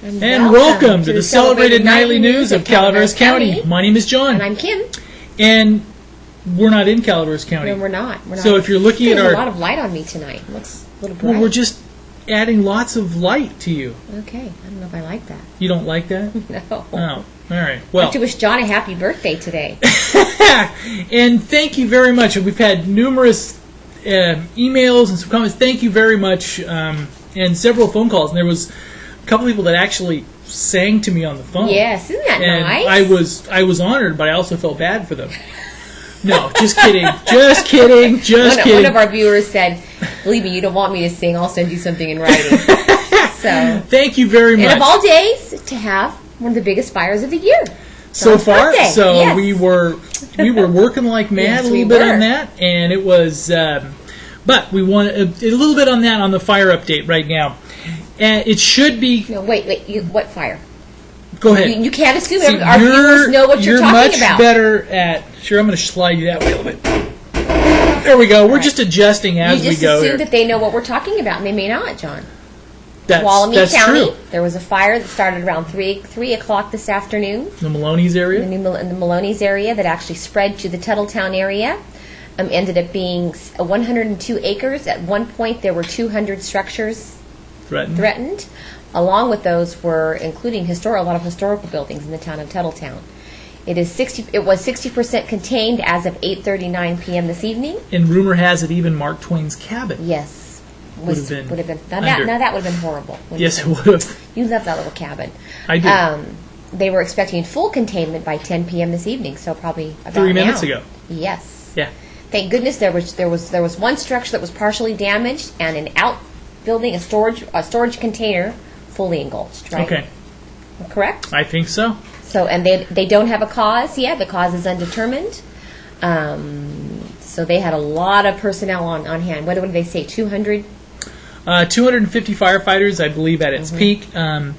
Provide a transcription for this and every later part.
And welcome to the celebrated nightly news of Calaveras County. My name is John. And I'm Kim. And we're not in Calaveras County. No, we're not. So if you're looking at our... There's a lot of light on me tonight. It looks a little bright. Well, we're just adding lots of light to you. Okay. I don't know if I like that. You don't like that? No. Oh, all right. Well, I have to wish John a happy birthday today. And thank you very much. We've had numerous emails and some comments. Thank you very much. And several phone calls. And there was a couple people that actually sang to me on the phone. Yes, isn't that and nice? I was honored, but I also felt bad for them. No, just kidding. Just kidding. One of our viewers said, "Believe me, you don't want me to sing. I'll send you something in writing." So thank you very much. And of all days, to have one of the biggest fires of the year. So far, birthday. so yes. we were working like mad a little bit on that, and it was. But we want a little bit on that on the fire update right now. And it should be... No, wait. What fire? Go ahead. You can't assume our viewers know what you're talking about. You're much better at... Sure, I'm going to slide you that way a little bit. There we go. We're just adjusting as we go. You just assume that they know what we're talking about, and they may not, John. That's County, true. There was a fire that started around 3 o'clock this afternoon. The Maloney's area? In the Maloney's area that actually spread to the Tuttletown area. Ended up being 102 acres. At one point, there were 200 structures threatened. Along with those were including a lot of historical buildings in the town of Tuttletown. It was 60% contained as of 8:39 p.m. this evening. And rumor has it even Mark Twain's cabin. Yes, would have been. Now that would have been horrible. Yes, it would have. You love that little cabin. I do. They were expecting full containment by 10 p.m. this evening, so probably about 3 minutes ago. Yes. Yeah. Thank goodness there was one structure that was partially damaged and an outbuilding, a storage container fully engulfed. Right? Okay. Correct? I think so. So and they don't have a cause yet. The cause is undetermined. So they had a lot of personnel on hand. What did they say? 200. 250 firefighters, I believe, at its peak. And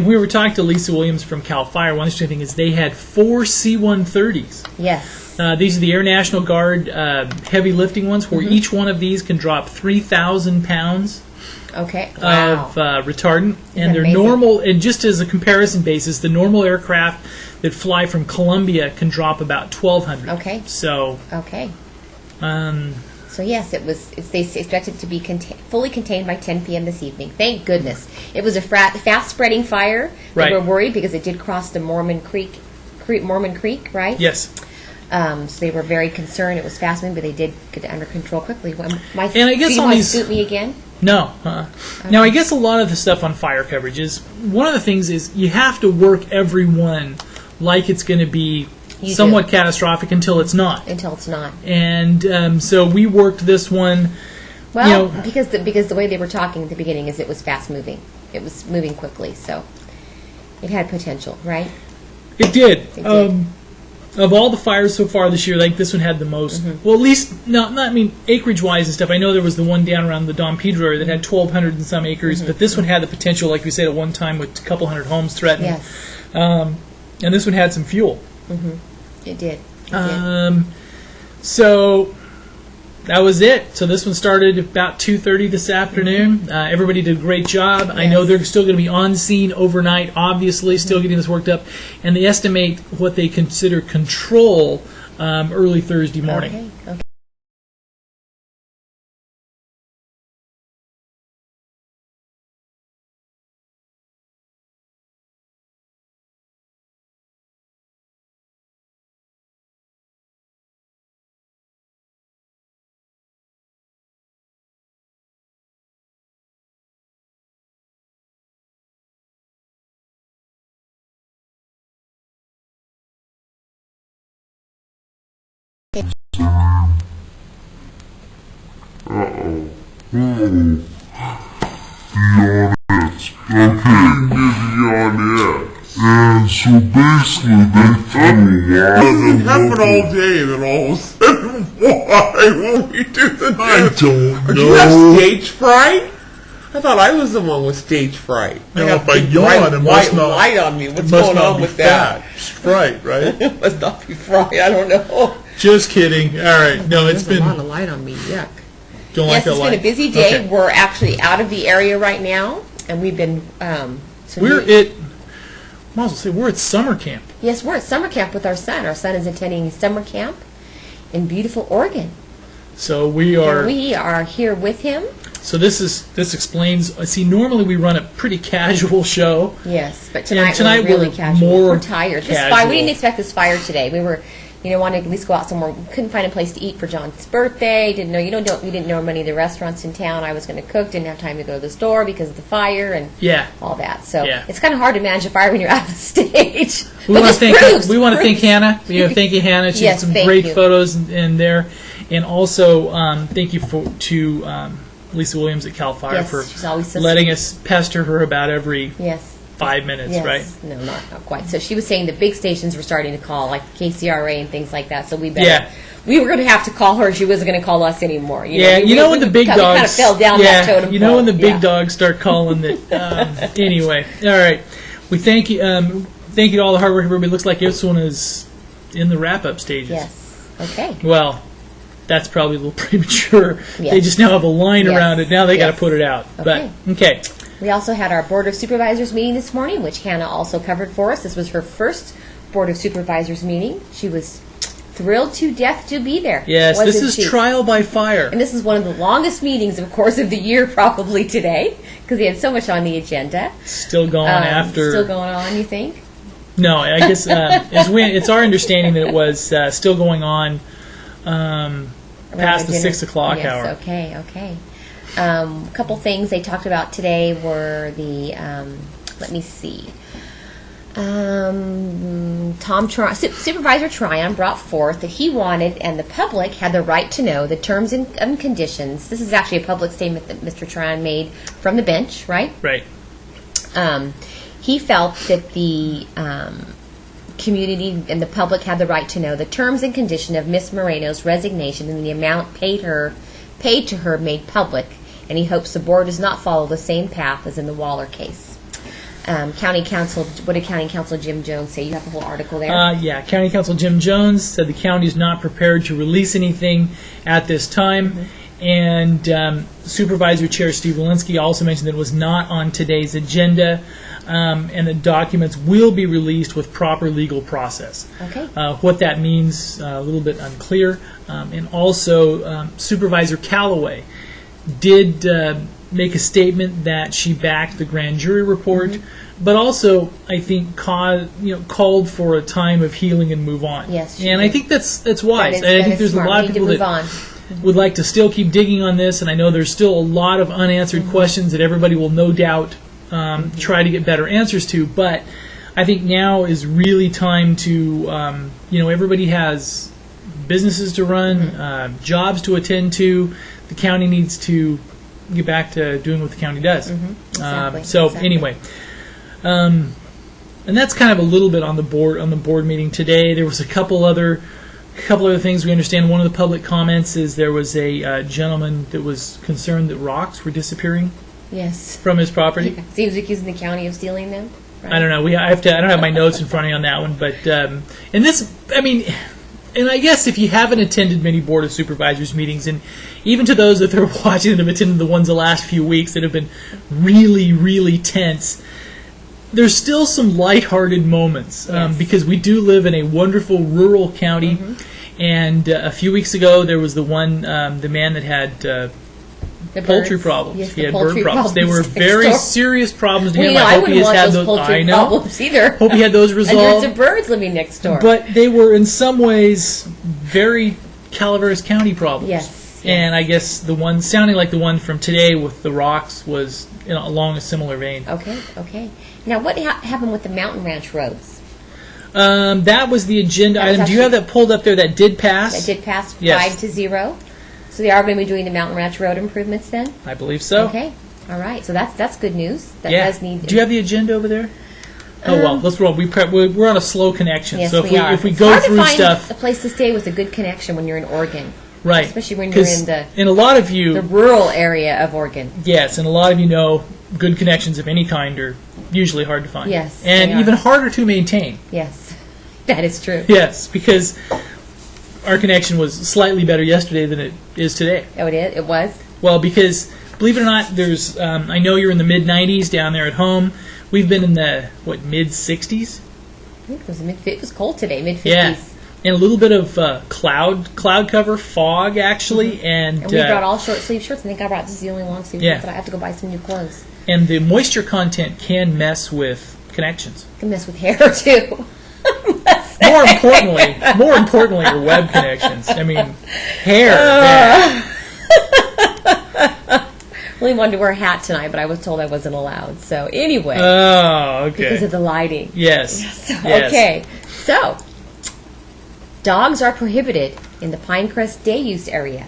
we were talking to Lisa Williams from CAL FIRE. One interesting thing is they had 4 C-130s. Yes. These are the Air National Guard heavy lifting ones, where each one of these can drop 3,000 pounds of retardant. And they're amazing. normal, and just as a comparison basis, the normal aircraft that fly from Columbia can drop about 1,200. Okay. So. Okay. So yes, they expected it to be fully contained by 10 p.m. this evening. Thank goodness. It was a fast-spreading fire. Right. They were worried because it did cross the Mormon Creek, right? Yes. So they were very concerned. It was fast-moving, but they did get it under control quickly. And I guess on these... scoot me again? No. Okay. Now, I guess a lot of the stuff on fire coverage is... One of the things is you have to work every one like it's going to be somewhat catastrophic until it's not. Until it's not. And so we worked this one... Well, because the way they were talking at the beginning is it was fast-moving. It was moving quickly, so it had potential, right? It did. Of all the fires so far this year, like this one had the most. Well, at least acreage-wise and stuff. I know there was the one down around the Don Pedro area that had 1,200 and some acres, but this one had the potential, like we said, at one time with a couple hundred homes threatened. Yes. And this one had some fuel. It did. So that was it. So this one started about 2:30 this afternoon. Everybody did a great job. Yes. I know they're still going to be on scene overnight, obviously, still getting this worked up. And they estimate what they consider control early Thursday morning. Okay. And so basically they threw a lot of them. It happened all day, and then all of a sudden, why won't we do the news? I don't know. Do you have stage fright? I thought I was the one with stage fright. No, I got by big yawn, it white must not. light on me. What's It must going not on be with that? Fright, right? It must not be fright. I don't know. Just kidding. All right. No, it's There's been... a lot of light on me. Yuck. Don't Yes, like that it's light. been a busy day. Okay. We're actually out of the area right now, and we've been So We're at, might as well say, we're at summer camp. Yes, we're at summer camp with our son. Our son is attending summer camp in beautiful Oregon. So we are. And we are here with him. So this explains. See, normally we run a pretty casual show. Yes, but tonight we're really we're casual. more We're tired. This casual. fire, we didn't expect this fire today. We were, wanted to at least go out somewhere. We couldn't find a place to eat for John's birthday. We didn't know many of the restaurants in town. I was going to cook. Didn't have time to go to the store because of the fire and all that. So it's kind of hard to manage a fire when you're out of the stage. We want to thank Hannah. Thank you, Hannah. She had some great photos in there, and also thank you to Lisa Williams at Cal Fire for letting us pester her about every 5 minutes, right? No, not quite. So she was saying the big stations were starting to call, like KCRA and things like that. So we better. We were going to have to call her. She wasn't going to call us anymore. When the big dogs kind of fell down that totem pole. When the big dogs start calling that. Anyway, all right. We thank you. Thank you to all the hard work, everybody. Looks like this one is in the wrap-up stages. Yes. Okay. Well, that's probably a little premature. Yes. They just now have a line around it. Now they got to put it out. Okay. But okay. We also had our Board of Supervisors meeting this morning, which Hannah also covered for us. This was her first Board of Supervisors meeting. She was thrilled to death to be there. Yes, this is trial by fire. And this is one of the longest meetings, of course, of the year probably today, because we had so much on the agenda. Still going Still going on, you think? No, I guess it's our understanding that it was still going on past the 6 o'clock hour. Okay. A couple things they talked about today were the, let me see. Supervisor Tryon brought forth that he wanted and the public had the right to know the terms and conditions. This is actually a public statement that Mr. Tryon made from the bench, right? Right. He felt that the community and the public had the right to know the terms and condition of Miss Moreno's resignation and the amount paid to her made public, and he hopes the board does not follow the same path as in the Waller case. County Council, what did County Council Jim Jones say? You have the whole article there? County Council Jim Jones said the county is not prepared to release anything at this time. Mm-hmm. And Supervisor Chair Steve Walensky also mentioned that it was not on today's agenda, and the documents will be released with proper legal process. Okay. What that means, a little bit unclear. And also, Supervisor Calloway did make a statement that she backed the grand jury report, but also I think called for a time of healing and move on. Yes, and I think that's wise. I think there's smart. A lot of people that would like to still keep digging on this, and I know there's still a lot of unanswered questions that everybody will no doubt try to get better answers to. But I think now is really time to everybody has businesses to run, jobs to attend to. The county needs to get back to doing what the county does. Exactly. Anyway, and that's kind of a little bit on the board meeting today. There was a couple other things we understand. One of the public comments is there was a gentleman that was concerned that rocks were disappearing. Yes. From his property. Yeah. Seems like he's in the county of stealing them. Right? I don't know. I don't have my notes in front of me on that one, but and this, I mean. And I guess if you haven't attended many Board of Supervisors meetings, and even to those that are watching that have attended the ones the last few weeks that have been really, really tense, there's still some lighthearted moments because we do live in a wonderful rural county. And a few weeks ago, there was the man that had poultry problems. Yes, he had bird problems. They were very serious problems to him. I hope he has had those poultry problems either. Hope he had those resolved. And herds of birds living next door. But they were in some ways very Calaveras County problems. Yes. And I guess the one sounding like the one from today with the rocks was along a similar vein. Okay. Now, what happened with the Mountain Ranch roads? That was the agenda item. Do you have that pulled up there? That did pass? That did pass, yes. 5-0. So they are going to be doing the Mountain Ranch road improvements then? I believe so. Okay. All right. So that's good news. That does need. Do you have the agenda over there? Oh well, let's roll. We're on a slow connection, yes, so if we go hard through to find stuff, a place to stay with a good connection when you're in Oregon, right? Especially when you're in a lot of you the rural area of Oregon. Yes, and a lot of you know good connections of any kind are usually hard to find. Yes, and even harder to maintain. Yes, that is true. Yes, because our connection was slightly better yesterday than it is today. Oh, it is? It was? Well, because believe it or not, there's. I know you're in the mid 90s down there at home. We've been in the mid 60s. I think it was cold today, mid 50s. Yeah, and a little bit of cloud cover, fog actually, and we brought all short sleeve shirts. I think I brought just the only long sleeve shirts, but I have to go buy some new clothes. And the moisture content can mess with connections. It can mess with hair too. More importantly, your web connections. I mean, hair. Really wanted to wear a hat tonight, but I was told I wasn't allowed. So anyway. Oh, okay. Because of the lighting. Yes. Okay. So, dogs are prohibited in the Pinecrest Day Use area.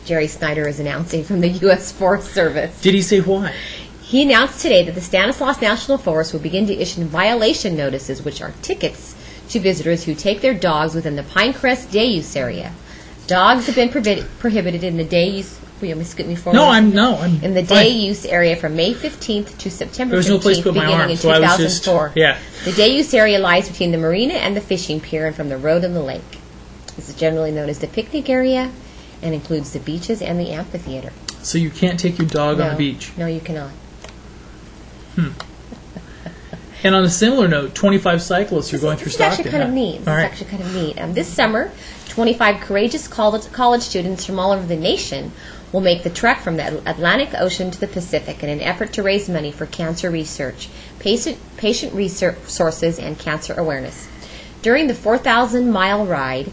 Jerry Snyder is announcing from the U.S. Forest Service. Did he say why? He announced today that the Stanislaus National Forest will begin to issue violation notices, which are tickets to visitors who take their dogs within the Pinecrest Day Use area. Dogs have been prohibited in the day use. Will you scoot me forward? I'm in the fine. day use area from May 15th to September 15th. There was no place to put my arm, in so I was 2004. just The day use area lies between the marina and the fishing pier, and from the road and the lake. This is generally known as the picnic area, and includes the beaches and the amphitheater. So you can't take your dog on the beach. No, you cannot. And on a similar note, 25 cyclists are going through Stockton. This is actually kind of neat. This summer, 25 courageous college students from all over the nation will make the trek from the Atlantic Ocean to the Pacific in an effort to raise money for cancer research, patient resources, and cancer awareness. During the 4,000-mile ride,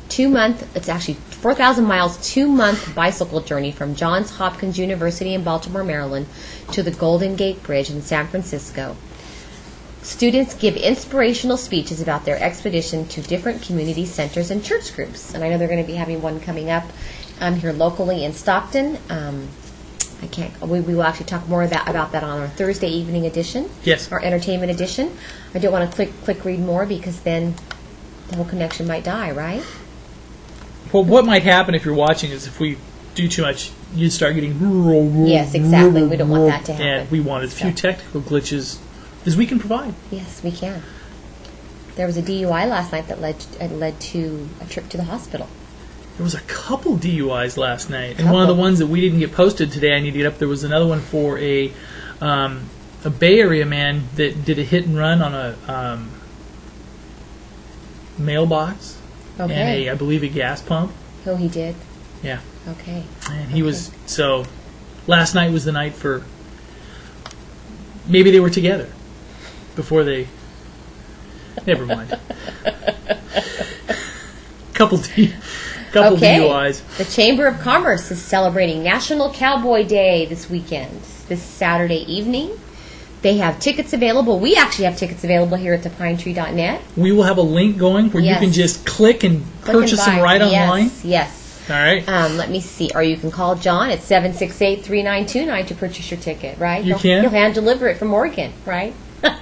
4,000 miles, 2-month bicycle journey from Johns Hopkins University in Baltimore, Maryland, to the Golden Gate Bridge in San Francisco. Students give inspirational speeches about their expedition to different community centers and church groups. And I know they're going to be having one coming up here locally in Stockton. We will actually talk more about that on our Thursday evening edition. Yes. Our entertainment edition. I don't want to click read more because then the whole connection might die, right? Well, what might happen if you're watching is if we do too much, you start getting... Yes, exactly. We don't want that to happen. And we want as few technical glitches as we can provide. Yes, we can. There was a DUI last night that led to a trip to the hospital. There was a couple DUIs last night, and one of the ones that we didn't get posted today, I need to get up. There was another one for a Bay Area man that did a hit and run on a mailbox and I believe a gas pump. Oh, he did? Yeah. Okay. And he was, so last night was the night for, maybe they were together before they, never mind. Couple DUIs. The Chamber of Commerce is celebrating National Cowboy Day this weekend, this Saturday evening. They have tickets available. We actually have tickets available here at thepinetree.net. We will have a link going where you can just click and purchase them right online. Yes. All right. Let me see. Or you can call John at 768-3929 to purchase your ticket, right? You can. He'll hand deliver it from Oregon, right?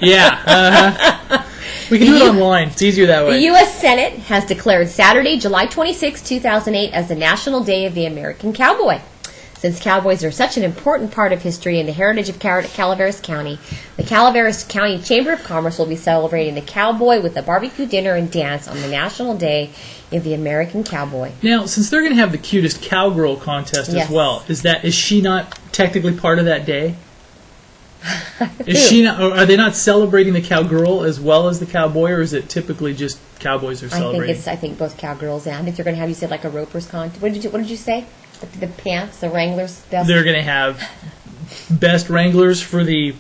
Yeah. We can do it online. It's easier that way. The U.S. Senate has declared Saturday, July 26, 2008 as the National Day of the American Cowboy. Since cowboys are such an important part of history and the heritage of Calaveras County, the Calaveras County Chamber of Commerce will be celebrating the cowboy with a barbecue dinner and dance on the National Day of the American Cowboy. Now, since they're going to have the cutest cowgirl contest as well, is she not technically part of that day? Is she not? Or are they not celebrating the cowgirl as well as the cowboy, or is it typically just cowboys are celebrating? I think both cowgirls, and I think they're going to have, you said, like a ropers contest. What did you say? The pants, the Wranglers. They're going to have best Wranglers for the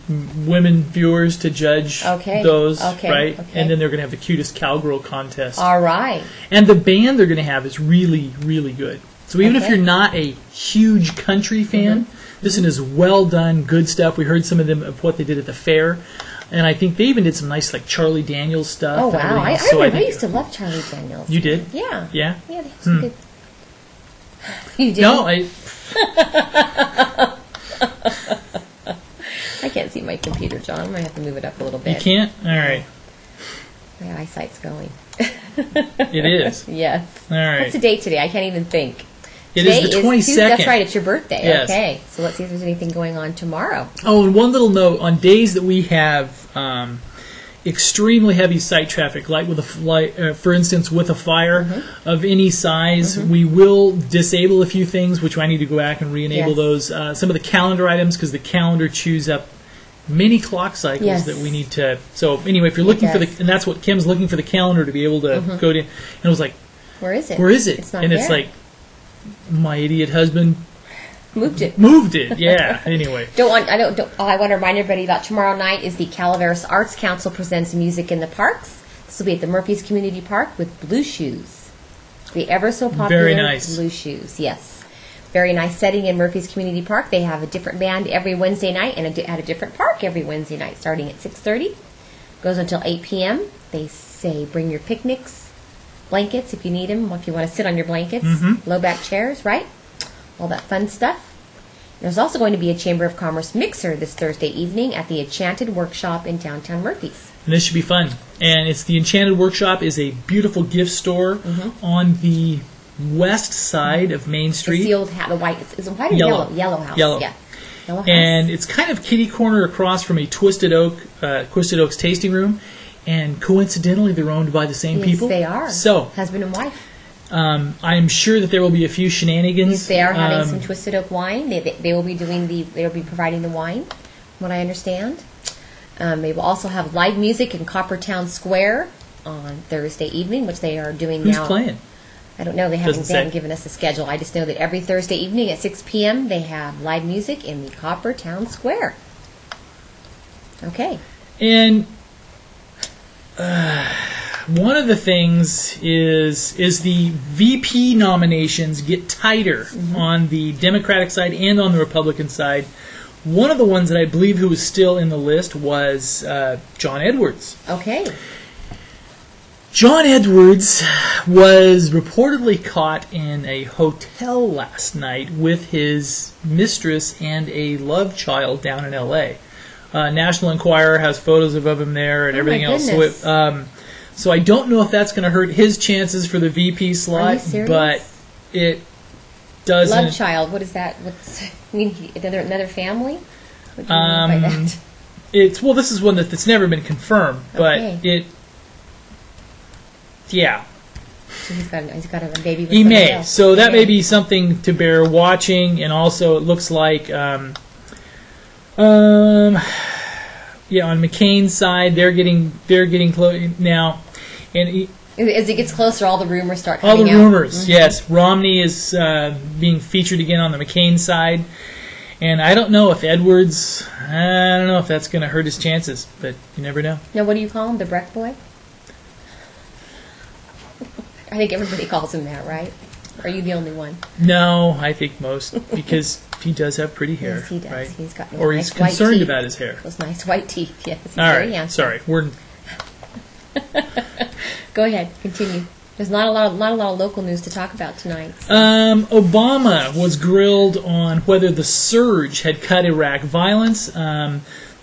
women viewers to judge those, right? Okay. And then they're going to have the cutest cowgirl contest. All right. And the band they're going to have is really, really good. So even if you're not a huge country fan, this one is well done, good stuff. We heard some of them of what they did at the fair. And I think they even did some nice, like, Charlie Daniels stuff. Oh, wow. I used to love Charlie Daniels. You did? Yeah. Yeah? Yeah, they had some good... You did? No, I can't see my computer, John. I'm going to have to move it up a little bit. You can't? All right. My eyesight's going. It is? Yes. All right. What's the date today? I can't even think. It is the 22nd. That's right. It's your birthday. Yes. Okay. So let's see if there's anything going on tomorrow. Oh, and one little note. On days that we have extremely heavy site traffic, like with for instance, with a fire of any size, we will disable a few things, which I need to go back and re-enable those. Some of the calendar items, because the calendar chews up many clock cycles that we need to. So anyway, if you're looking for and that's what Kim's looking for, the calendar to be able to go to. And it was like, where is it? Where is it? It's not and there. It's like, my idiot husband moved it. Yeah. Anyway. I want to remind everybody about tomorrow night is the Calaveras Arts Council presents Music in the Parks. This will be at the Murphy's Community Park with Blue Shoes. The ever so popular Very nice. Blue Shoes. Yes. Very nice setting in Murphy's Community Park. They have a different band every Wednesday night and at a different park every Wednesday night, starting at 6:30. Goes until 8 p.m. They say bring your picnics, blankets if you need them, if you want to sit on your blankets, low back chairs, right? All that fun stuff. There's also going to be a Chamber of Commerce mixer this Thursday evening at the Enchanted Workshop in downtown Murphy's. And this should be fun. And it's the Enchanted Workshop is a beautiful gift store on the west side of Main Street. It's the old the white. Is it white or yellow? Yellow house. Yellow. Yeah. Yellow house. And it's kind of kitty corner across from a Twisted Oaks tasting room. And coincidentally, they're owned by the same people. Yes, they are. So, husband and wife. I'm sure that there will be a few shenanigans. Yes, they are having some Twisted Oak wine. They will be providing the wine, from what I understand. They will also have live music in Coppertown Square on Thursday evening, which they are doing now. Who's playing? I don't know. They haven't given us a schedule. I just know that every Thursday evening at 6 p.m. they have live music in the Coppertown Square. Okay. And one of the things is the VP nominations get tighter on the Democratic side and on the Republican side. One of the ones that I believe who was still in the list was John Edwards. Okay. John Edwards was reportedly caught in a hotel last night with his mistress and a love child down in L.A. National Enquirer has photos of him there and everything else. So I don't know if that's going to hurt his chances for the VP slot. Are you serious? But it doesn't. Love child. What is that? Another family? What do you mean by that? This is one that's never been confirmed, but yeah. So he's got a baby with he may. else. So that may be something to bear watching, and also it looks like on McCain's side they're getting close now, and as it gets closer, all the rumors start coming out. All the rumors, yes. Romney is being featured again on the McCain side, and I don't know if Edwards. I don't know if that's going to hurt his chances, but you never know. Now, what do you call him? The Breck boy? I think everybody calls him that, right? Are you the only one? No, I think most, because he does have pretty hair. Yes, he does. Right? He's got or nice he's concerned white teeth. about his hair. Those nice white teeth. Yes, he's All very right. handsome. Sorry, we're. Go ahead, continue. There's not a lot of local news to talk about tonight. So. Obama was grilled on whether the surge had cut Iraq violence.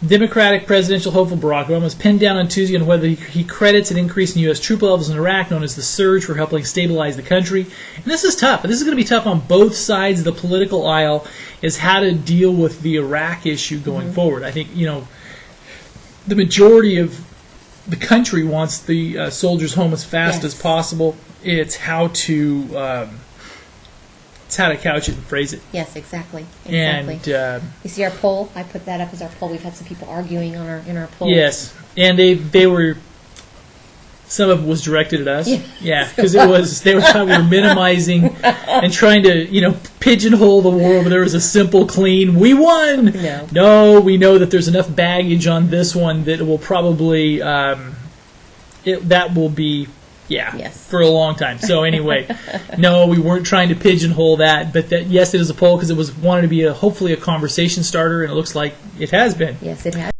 Democratic presidential hopeful Barack Obama was pinned down on Tuesday on whether he credits an increase in U.S. troop levels in Iraq, known as the surge, for helping stabilize the country. And this is tough. This is going to be tough on both sides of the political aisle, is how to deal with the Iraq issue going forward. I think, the majority of the country wants the soldiers home as fast as possible. It's how to couch it and phrase it. Yes, exactly. And you see our poll? I put that up as our poll. We've had some people arguing in our poll. Yes, and they were. Some of it was directed at us. Yeah, because they were thought we were minimizing and trying to pigeonhole the war. But there was a simple, clean. We won. No, we know that there's enough baggage on this one that it will probably that will be. For a long time. So anyway, no, we weren't trying to pigeonhole that, but that yes, it is a poll because it was wanted to be hopefully a conversation starter, and it looks like it has been. Yes, it has.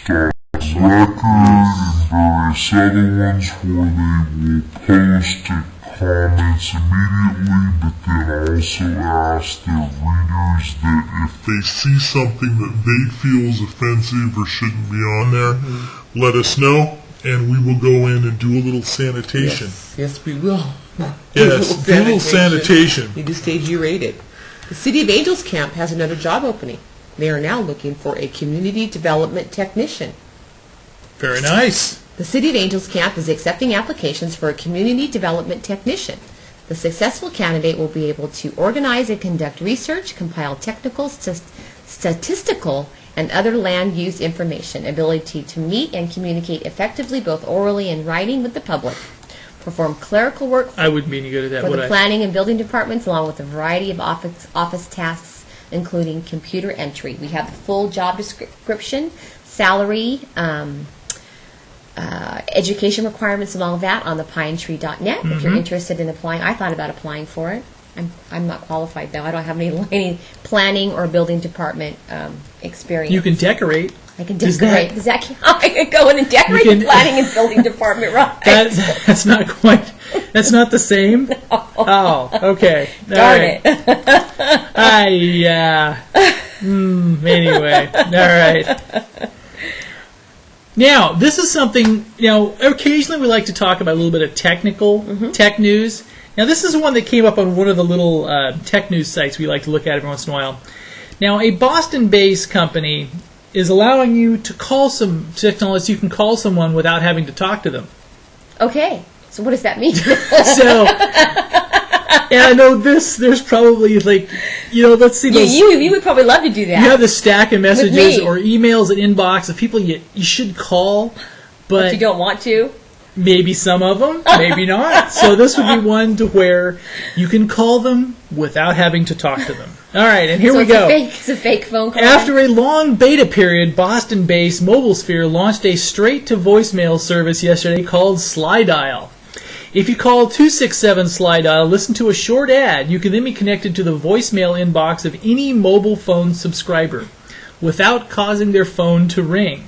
record and various other ones where they will post comments immediately, but then also ask their readers that if they see something that they feel is offensive or shouldn't be on there, let us know, and we will go in and do a little sanitation. Yes, we will. Yes, do a little sanitation. You just stage E-rated. The City of Angels Camp has another job opening. They are now looking for a community development technician. Very nice. The City of Angels Camp is accepting applications for a community development technician. The successful candidate will be able to organize and conduct research, compile technical, statistical, and other land use information, ability to meet and communicate effectively both orally and writing with the public, perform clerical work I wouldn't be any good at that, for would the I? planning and building departments, along with a variety of office tasks, including computer entry. We have the full job description, salary, education requirements and all of that on the pinetree.net. If you're interested in applying, I thought about applying for it. I'm not qualified though. I don't have any planning or building department experience. You can decorate. I can decorate. Does that count? I can go in and decorate You can- the planning and building department, right? That's not quite. That's not the same. Oh, okay. All Darn right. it. Anyway, all right. Now, this is something, occasionally we like to talk about a little bit of technical tech news. Now, this is one that came up on one of the little tech news sites we like to look at every once in a while. Now, a Boston-based company is allowing you to call some technology. You can call someone without having to talk to them. Okay. So what does that mean? So, and I know there's probably let's see those. You would probably love to do that. You have the stack of messages me. or emails and inbox of people you should call, But you don't want to? maybe some of them, maybe not. So this would be one to where you can call them without having to talk to them. All right, and here So we go. It's a fake phone call. After a long beta period, Boston-based MobileSphere launched a straight-to-voicemail service yesterday called SlyDial. If you call 267 SlyDial, listen to a short ad, you can then be connected to the voicemail inbox of any mobile phone subscriber without causing their phone to ring.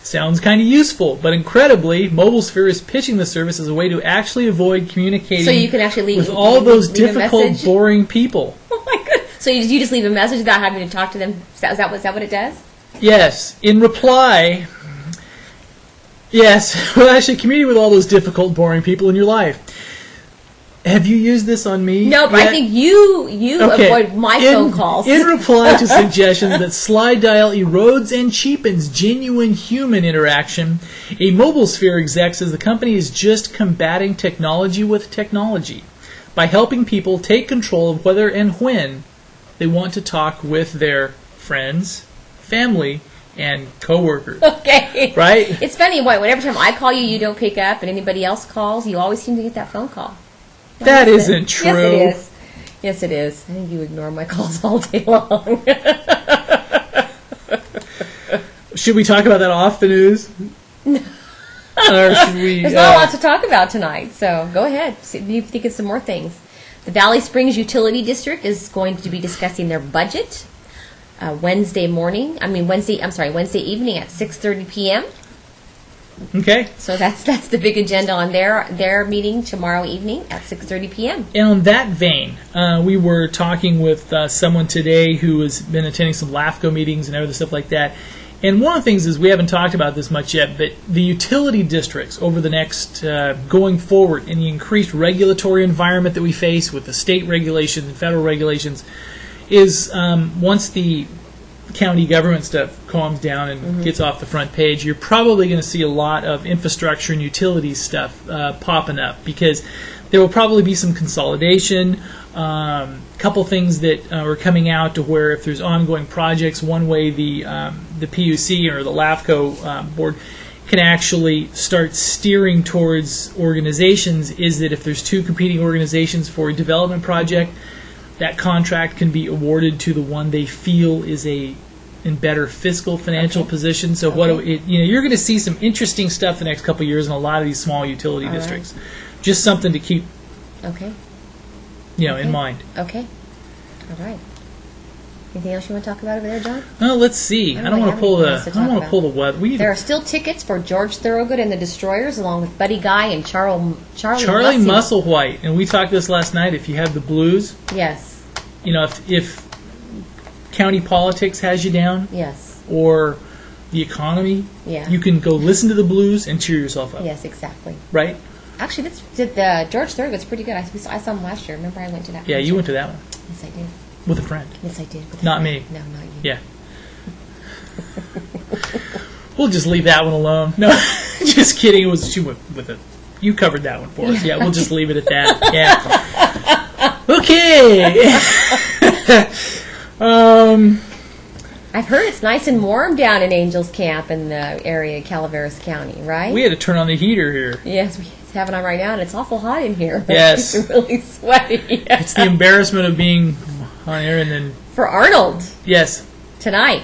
Sounds kind of useful, but incredibly, MobileSphere is pitching the service as a way to actually avoid communicating So you can actually with all those leave a difficult, message? boring people. Oh my goodness. So you just leave a message without having to talk to them? Is that what it does? Yes. In reply, yes. Well, actually, communicate with all those difficult, boring people in your life. Have you used this on me? No, but yet? I think you avoid my phone calls. In reply to suggestions that SlyDial erodes and cheapens genuine human interaction, a MobileSphere exec says the company is just combating technology with technology by helping people take control of whether and when they want to talk with their friends, family, and coworkers. Okay. Right? It's funny, whenever time I call you, you don't pick up, and anybody else calls, you always seem to get that phone call. That isn't true. Yes, it is. Yes, it is. I think you ignore my calls all day long. Should we talk about that off the news? Or should we? There's not a lot to talk about tonight, so go ahead. See if you think of some more things. The Valley Springs Utility District is going to be discussing their budget Wednesday evening at 6:30 p.m. Okay. So that's the big agenda on their meeting tomorrow evening at 6:30 p.m. And on that vein, we were talking with someone today who has been attending some LAFCO meetings and other stuff like that. And one of the things is, we haven't talked about this much yet, but the utility districts over the next, going forward, in the increased regulatory environment that we face with the state regulations and federal regulations, is once the county government stuff calms down and gets off the front page, you're probably going to see a lot of infrastructure and utilities stuff popping up, because there will probably be some consolidation. Couple things that are coming out to where if there's ongoing projects, one way the PUC or the LAFCO board can actually start steering towards organizations is that if there's two competing organizations for a development project, that contract can be awarded to the one they feel is in better fiscal financial position. So you're going to see some interesting stuff the next couple of years in a lot of these small utility districts. Just something to keep in mind. Okay. All right. Anything else you want to talk about over there, John? Well, let's see. I don't want to pull the weather. There are still tickets for George Thorogood and the Destroyers, along with Buddy Guy and Charlie Musselwhite. And we talked this last night. If you have the blues, yes. You know, if county politics has you down, yes, or the economy, yeah, you can go listen to the blues and cheer yourself up. Yes, exactly. Right? Actually, the George Thorogood's pretty good. I saw him last year. Remember, I went to that. Yeah, you went to that one. Yes, I did. With a friend. Yes, I did. Not me. No, not you. Yeah. We'll just leave that one alone. No, just kidding. It was she went with it. You covered that one for us. Yeah, we'll just leave it at that. Yeah. Okay. I've heard it's nice and warm down in Angels Camp in the area of Calaveras County, right? We had to turn on the heater here. Yes, we have it on right now, and it's awful hot in here. Yes. It's really sweaty. It's the embarrassment of being on air and then... For Arnold. Yes. Tonight,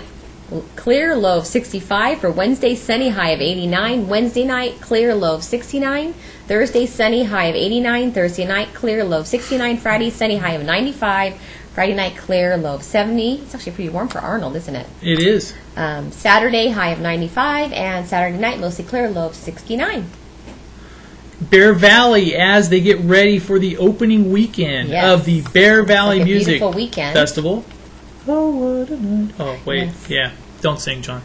clear, low of 65. For Wednesday, sunny, high of 89. Wednesday night, clear, low of 69. Thursday, sunny, high of 89. Thursday night, clear, low of 69. Friday, sunny, high of 95. Friday night, clear, low of 70. It's actually pretty warm for Arnold, isn't it? It is. Saturday, high of 95. And Saturday night, mostly clear, low of 69. Bear Valley, as they get ready for the opening weekend of the Bear Valley Music Festival. Oh, what a night. Oh, wait. Yes. Yeah. Don't sing, John.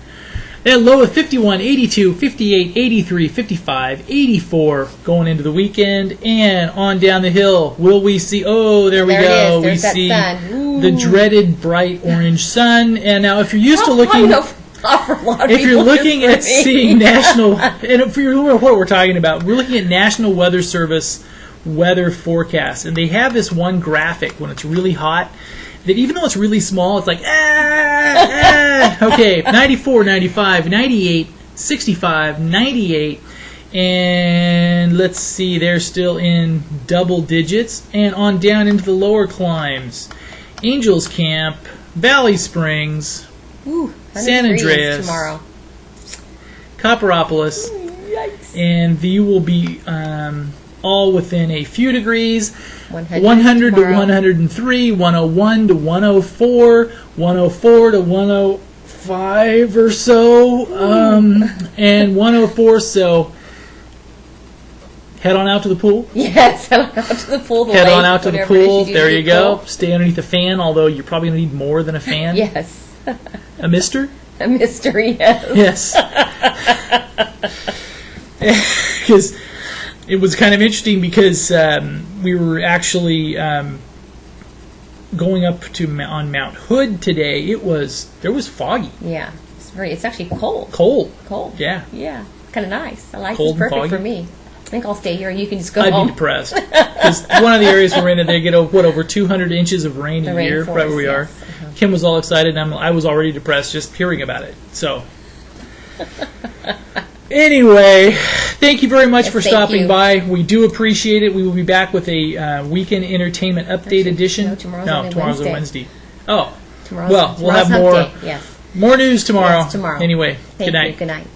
At low of 51, 82, 58, 83, 55, 84 going into the weekend. And on down the hill, will we see... Oh, there we go. We see the dreaded bright orange sun. And now if you're used to looking... If you're looking at seeing national... And if you're what we're talking about, we're looking at National Weather Service weather forecasts. And they have this one graphic when it's really hot that even though it's really small, it's like, okay, 94, 95, 98, 65, 98, and let's see, they're still in double digits, and on down into the lower climbs. Angels Camp, Valley Springs, San Andreas, tomorrow. Copperopolis, and you will be all within a few degrees. 100 to 103, 101 to 104, 104 to 105 or so, and 104. So head on out to the pool. Yes, head on out to the pool. Head on out to the pool. There you go. Stay underneath the fan, although you're probably going to need more than a fan. Yes. A mister? A mister, yes. Yes. Because it was kind of interesting because we were actually going up to on Mount Hood today. There was foggy. Yeah, it's actually cold. Cold. Yeah. Yeah, kind of nice. I like it. Cold It's perfect and foggy. for me. I think I'll stay here and you can just go I'd home. be depressed because one of the areas we're in, they get over 200 inches of rain a year, right where we are. Uh-huh. Kim was all excited, and I was already depressed just hearing about it. So. Anyway, thank you very much for stopping by. We do appreciate it. We will be back with a weekend entertainment update edition. No, tomorrow's a Wednesday. Oh, tomorrow's we'll have more. Yes. More news tomorrow. Yes, tomorrow. Anyway, good night. Good night.